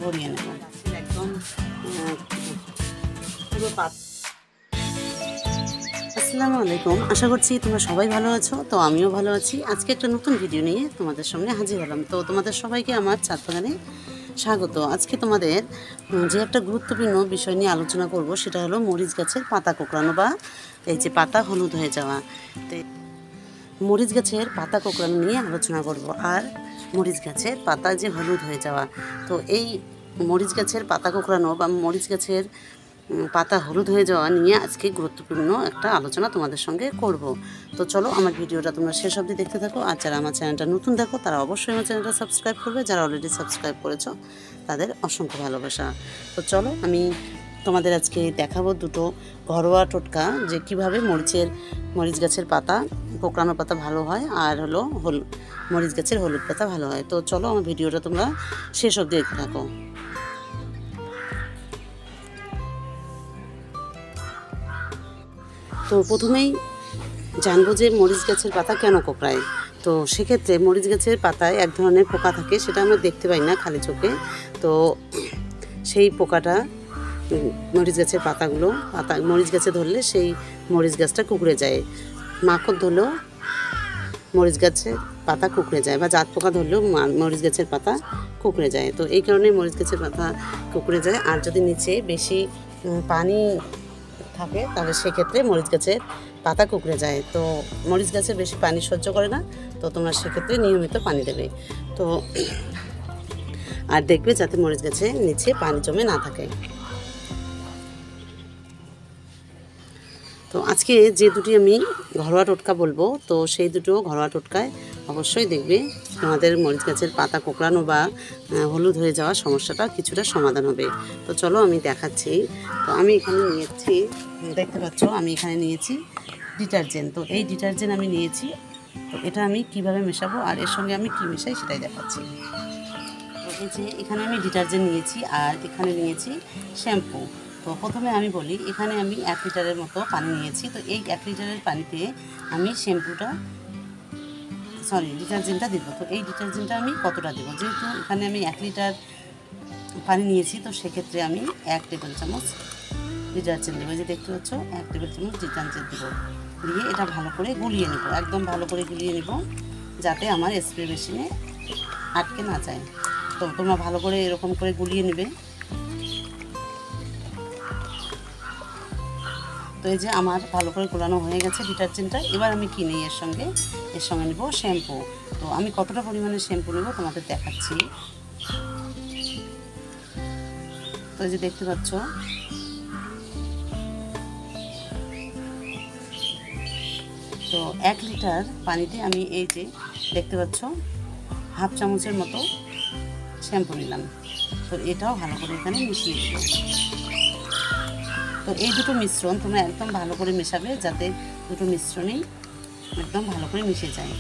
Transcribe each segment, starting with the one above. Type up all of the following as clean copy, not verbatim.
ভরিয়ে নেব একদম পুরো আসসালামু আলাইকুম, আশা করছি তোমরা সবাই ভালো আছো। তো আমিও ভালো আছি। আজকে একটা নতুন ভিডিও নিয়ে তোমাদের সামনে হাজির হলাম। তো তোমাদের সবাইকে আমার ছাদ বাগানে স্বাগত। আজকে তোমাদের যে একটা গুরুত্বপূর্ণ বিষয় নিয়ে আলোচনা করব সেটা হলো মরিচ গাছের পাতা কোঁকড়ানো বা এই যে পাতা হলুদ হয়ে যাওয়া। তো মরিচ গাছের পাতা কোঁকড়ানো নিয়ে আলোচনা করব আর মরিচ গাছের পাতা যে হলুদ হয়ে যাওয়া। তো এই মরিচ গাছের পাতা কোঁকড়ানো বা মরিচ গাছের পাতা হলুদ হয়ে যাওয়া নিয়ে আজকে গুরুত্বপূর্ণ একটা আলোচনা তোমাদের সঙ্গে করব। তো চলো আমার ভিডিওটা তোমরা শেষ অবধি দেখতে থাকো। আর যারা আমার চ্যানেলটা নতুন দেখো তারা অবশ্যই আমার চ্যানেলটা সাবস্ক্রাইব করবে। যারা অলরেডি সাবস্ক্রাইব করেছো তাদের অসংখ্য ভালোবাসা। তো চলো আমি তোমাদের আজকে দেখাবো দুটো ঘরোয়া টোটকা যে কীভাবে মরিচ গাছের পাতা কোঁকড়ানো পাতা ভালো হয় আর হলো মরিচ গাছের হলুদ পাতা ভালো হয়। তো চলো আমার ভিডিওটা তোমরা শেষ অবধি দেখতে থাকো। তো প্রথমেই জানবো যে মরিচ গাছের পাতা কেন কোঁকড়ায়। তো সেক্ষেত্রে মরিচ গাছের পাতায় এক ধরনের পোকা থাকে, সেটা আমরা দেখতে পাই না খালি চোখে। তো সেই পোকাটা মরিচ গাছের মরিচ গাছে ধরলে সেই মরিচ গাছটা কুঁকড়ে যায়। মাকড় ধরলেও মরিচ গাছের পাতা কুঁকড়ে যায়, বা জাত পোকা ধরলেও মরিচ গাছের পাতা কুঁকড়ে যায়। তো এই কারণে মরিচ গাছের পাতা কুঁকড়ে যায়। আর যদি নিচে বেশি পানি থাকে তাহলে সেক্ষেত্রে মরিচ গাছের পাতা কুঁকড়ে যায়। তো মরিচ গাছে বেশি পানি সহ্য করে না, তো তোমরা সেক্ষেত্রে নিয়মিত পানি দেবে। তো আর দেখবে যাতে মরিচ গাছে নিচে পানি জমে না থাকে। তো আজকে যে দুটি আমি ঘরোয়া টোটকা বলবো, তো সেই দুটো ঘরোয়া টোটকায় অবশ্যই দেখবে তোমাদের মরিচ গাছের পাতা কোঁকড়ানো বা হলুদ হয়ে যাওয়া সমস্যাটা কিছুটা সমাধান হবে। তো চলো আমি দেখাচ্ছি। তো আমি এখানে নিয়েছি, দেখতে পাচ্ছ আমি এখানে নিয়েছি ডিটারজেন্ট। তো এই ডিটারজেন্ট আমি নিয়েছি। তো এটা আমি কিভাবে মেশাবো আর এর সঙ্গে আমি কী মেশাই সেটাই দেখাচ্ছি। তো এই যে এখানে আমি ডিটারজেন্ট নিয়েছি আর এখানে নিয়েছি শ্যাম্পু। তো প্রথমে আমি বলি, এখানে আমি 1 লিটারের মতো পানি নিয়েছি। তো এই 1 লিটারের পানিতে আমি ডিটারজেন্টটা দেবো। তো এই ডিটারজেন্টটা আমি কতটা দেবো, যেহেতু এখানে আমি 1 লিটার পানি নিয়েছি, তো সেক্ষেত্রে আমি 1 টেবিল চামচ ডিটারজেন্ট দেবো। যে দেখতে পাচ্ছ 1 টেবিল চামচ ডিটারজেন্ট দেবো। দিয়ে এটা ভালো করে গুলিয়ে নেব, একদম ভালো করে গুলিয়ে নেব যাতে আমার স্প্রে মেশিনে আটকে না যায়। তো তোমরা ভালো করে এরকম করে গুলিয়ে নেবে। তো এই যে আমার ভালো করে গোলানো হয়ে গেছে ডিটারজেন্টটা। এবার আমি কি নিই এর সঙ্গে নেব শ্যাম্পু। তো আমি কতটা পরিমাণে শ্যাম্পু নেব তোমাদের দেখাচ্ছি। তো এই যে দেখতে পাচ্ছ তো 1 লিটার পানিতে আমি এই যে দেখতে পাচ্ছ হাফ চামচের মতো শ্যাম্পু নিলাম। তো এটাও ভালো করে এখানে মিশিয়ে দেব। তো এই দুটো মিশ্রণ তোমরা একদম ভালো করে মেশাবে যাতে দুটো মিশ্রণেই একদম ভালো করে মিশে যায়।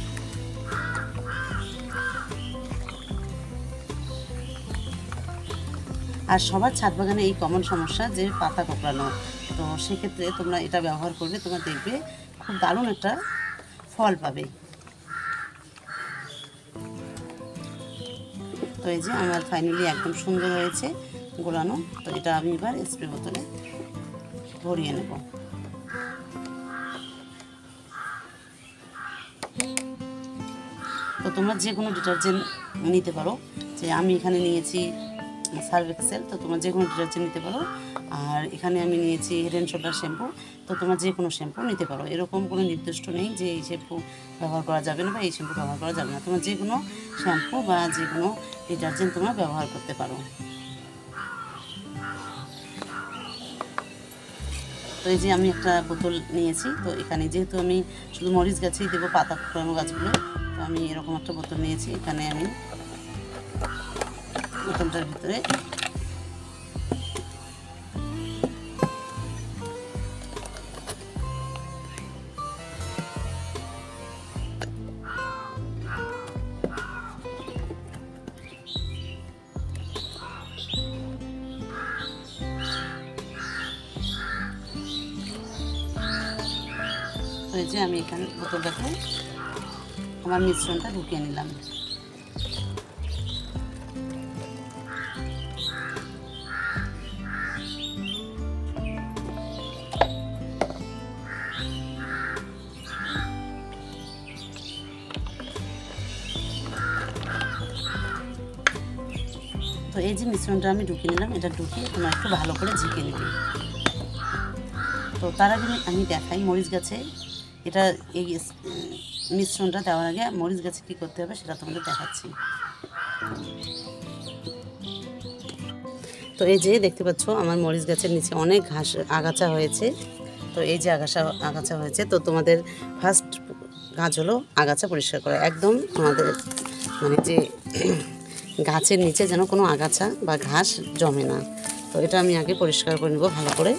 আর সবার ছাদ বাগানে এই কমন সমস্যা যে পাতা কোঁকড়ানো। তো সেক্ষেত্রে তোমরা এটা ব্যবহার করবে, তোমরা দেখবে খুব দারুণ একটা ফল পাবে। তো এই যে আমার ফাইনালি একদম সুন্দর হয়েছে গোলানো। তো এটা আমি এবার স্প্রে বোতলে ভরিয়ে নেব। তো তোমরা যে কোনো ডিটারজেন্ট নিতে পারো, যে আমি এখানে নিয়েছি সার্ফ এক্সেল। তো তোমরা যে কোনো ডিটারজেন্ট নিতে পারো। আর এখানে আমি নিয়েছি হেড অ্যান্ড শোল্ডার শ্যাম্পু। তো তোমরা যে কোনো শ্যাম্পু নিতে পারো, এরকম কোনো নির্দিষ্ট নেই যে এই শ্যাম্পু ব্যবহার করা যাবে না বা এই শ্যাম্পু ব্যবহার করা যাবে না। তোমরা যে কোনো শ্যাম্পু বা যে কোনো ডিটারজেন্ট তোমরা ব্যবহার করতে পারো। তো এই যে আমি একটা বোতল নিয়েছি। তো এখানে যেহেতু আমি শুধু মরিচ গাছেই দেবো, পাতা কোঁকড়ানো গাছগুলো, তো আমি এরকম একটা বোতল নিয়েছি। এখানে আমি বোতলটার ভিতরে এই যে আমি এখানে বোতলটাতে আমার মিশ্রণটা ঢুকিয়ে নিলাম। তো এই যে মিশ্রণটা আমি ঢুকিয়ে নিলাম, এটা ঢুকিয়ে তোমরা একটু ভালো করে ঝেঁকে নেবে। তো তার আগে আমি দেখাই মরিচ গাছে এটা এই মিশ্রণটা দেওয়ার আগে মরিচ গাছে কী করতে হবে সেটা তোমাদের দেখাচ্ছি। তো এই যে দেখতে পাচ্ছ আমার মরিচ গাছের নিচে অনেক আগাছা হয়েছে। তো এই যে আগাছা হয়েছে, তো তোমাদের ফার্স্ট কাজ হলো আগাছা পরিষ্কার করা। একদম আমাদের মানে যে গাছের নিচে যেন কোনো আগাছা বা ঘাস জমে না। তো এটা আমি আগে পরিষ্কার করে নেব ভালো করে।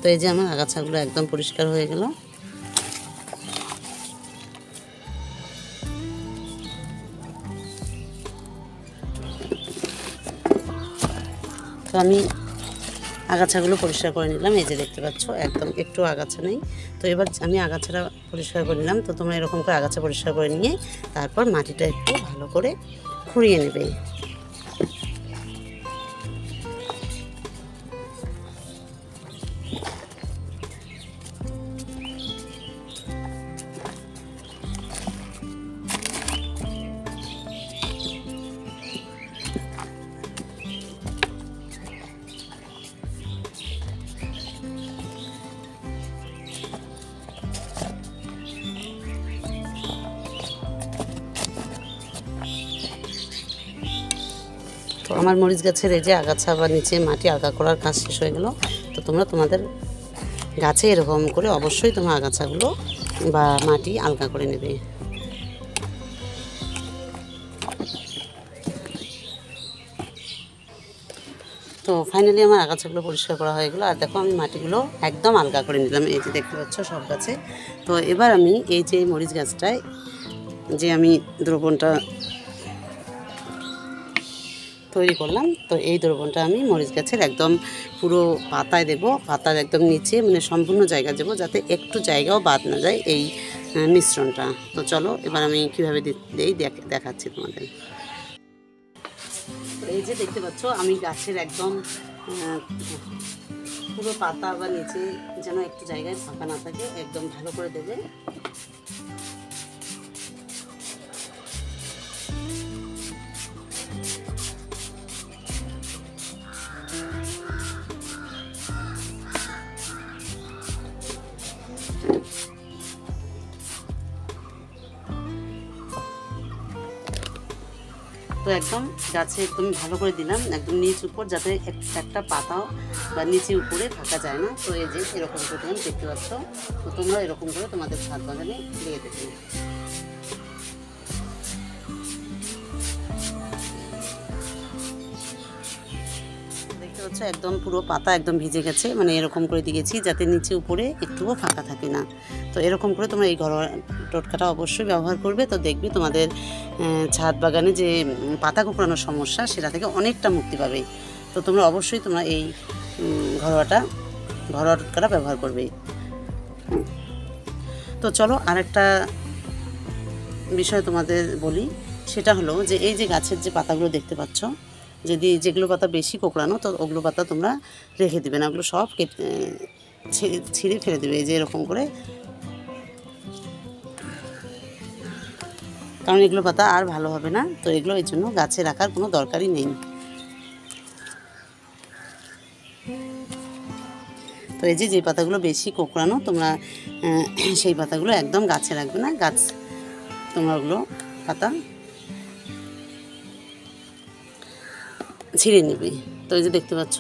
তো এই যে আমার আগাছাগুলো একদম পরিষ্কার হয়ে গেল। তো আমি আগাছাগুলো পরিষ্কার করে নিলাম, এই যে দেখতে পাচ্ছ একদম একটু আগাছা নেই। তো এবার আমি আগাছাটা পরিষ্কার করে নিলাম। তো তোমরা এরকম করে আগাছা পরিষ্কার করে নিয়ে তারপর মাটিটা একটু ভালো করে খুঁড়িয়ে নেবে। তো আমার মরিচ গাছের এই যে আগাছা বা নিচে মাটি আলগা করার কাজ শেষ হয়ে গেল। তো তোমরা তোমাদের গাছে এরকম করে অবশ্যই তোমার আগাছাগুলো বা মাটি আলগা করে নেবে। তো ফাইনালি আমার আগাছাগুলো পরিষ্কার করা হয়ে গেলো। আর দেখো আমি মাটিগুলো একদম আলগা করে নিলাম, এই যে দেখতে পাচ্ছ সব গাছে। তো এবার আমি এই যে মরিচ গাছটায় যে আমি দ্রবণটা তৈরি করলাম, তো এই দ্রবণটা আমি মরিচ গাছের একদম পুরো পাতায় দেব, পাতার একদম নিচে মানে সম্পূর্ণ জায়গা দেবো, যাতে একটু জায়গাও বাদ না যায় এই মিশ্রণটা। তো চলো এবার আমি কীভাবে দিই দেখাচ্ছি তোমাদের। তো এই যে দেখতে পাচ্ছ আমি গাছের একদম পুরো পাতা বা নিচে যেন একটু জায়গায় ফাঁকা না থাকে, একদম ভালো করে দেবে। তো একদম গাছে একদম ভালো করে দিলাম, একদম নিচ উপর, যাতে একটা পাতাও বা নিচে উপরে থাকা যায় না। তো এই যে এরকম করে দিলাম, দেখতে পাচ্ছ। তো তোমরা এরকম করে তোমাদের ছাদ বাগানে দিয়ে দেবে। দেখতে পাচ্ছ একদম পুরো পাতা একদম ভিজে গেছে, মানে এরকম করে দিয়েছি যাতে নিচে উপরে একটুও ফাঁকা থাকে না। তো এরকম করে তোমরা এই ঘরোয়া টোটকাটা অবশ্যই ব্যবহার করবে। তো দেখবে তোমাদের ছাদ বাগানে যে পাতা কুঁকড়ানোর সমস্যা সেটা থেকে অনেকটা মুক্তি পাবে। তো তোমরা অবশ্যই তোমরা এই ঘরোয়া টোটকাটা ব্যবহার করবে। তো চলো আরেকটা বিষয় তোমাদের বলি, সেটা হলো যে এই যে গাছের যে পাতাগুলো দেখতে পাচ্ছ, যদি যেগুলো পাতা বেশি কোঁকড়ানো, তো ওগুলো পাতা তোমরা রেখে দেবে না, ওগুলো সব ছিঁড়ে ফেলে দেবে, এই যে এরকম করে। কারণ এগুলো পাতা আর ভালো হবে না, তো এগুলো এর জন্য গাছে রাখার কোনো দরকারই নেই। তো এই যে পাতাগুলো বেশি কোঁকড়ানো, তোমরা সেই পাতাগুলো একদম গাছে রাখবে না, গাছ তোমরা ওগুলো পাতা ছিঁড়ে নেবে। তো এই যে দেখতে পাচ্ছ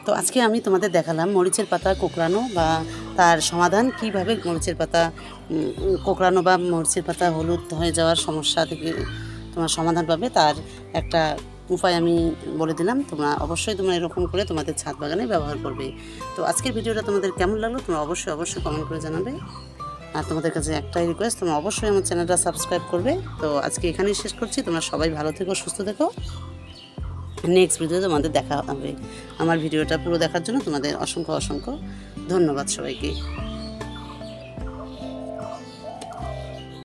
তো আজকে আমি তোমাদের দেখালাম মরিচের পাতা কোঁকড়ানো বা তার সমাধান, কিভাবে মরিচের পাতা কোঁকড়ানো বা মরিচের পাতা হলুদ হয়ে যাওয়ার সমস্যা থেকে তোমার সমাধান পাবে, তার একটা উপায় আমি বলে দিলাম। তোমরা অবশ্যই এরকম করে তোমাদের ছাদ বাগানে ব্যবহার করবে। তো আজকের ভিডিওটা তোমাদের কেমন লাগলো তোমরা অবশ্যই কমেন্ট করে জানাবে। আর তোমাদের কাছে একটাই রিকোয়েস্ট, তোমরা অবশ্যই আমার চ্যানেলটা সাবস্ক্রাইব করবে। তো আজকে এখানেই শেষ করছি। তোমরা সবাই ভালো থেকো, সুস্থ থেকো। নেক্সট ভিডিও তোমাদের দেখা হবে। আমার ভিডিওটা পুরো দেখার জন্য তোমাদের অসংখ্য ধন্যবাদ সবাইকে।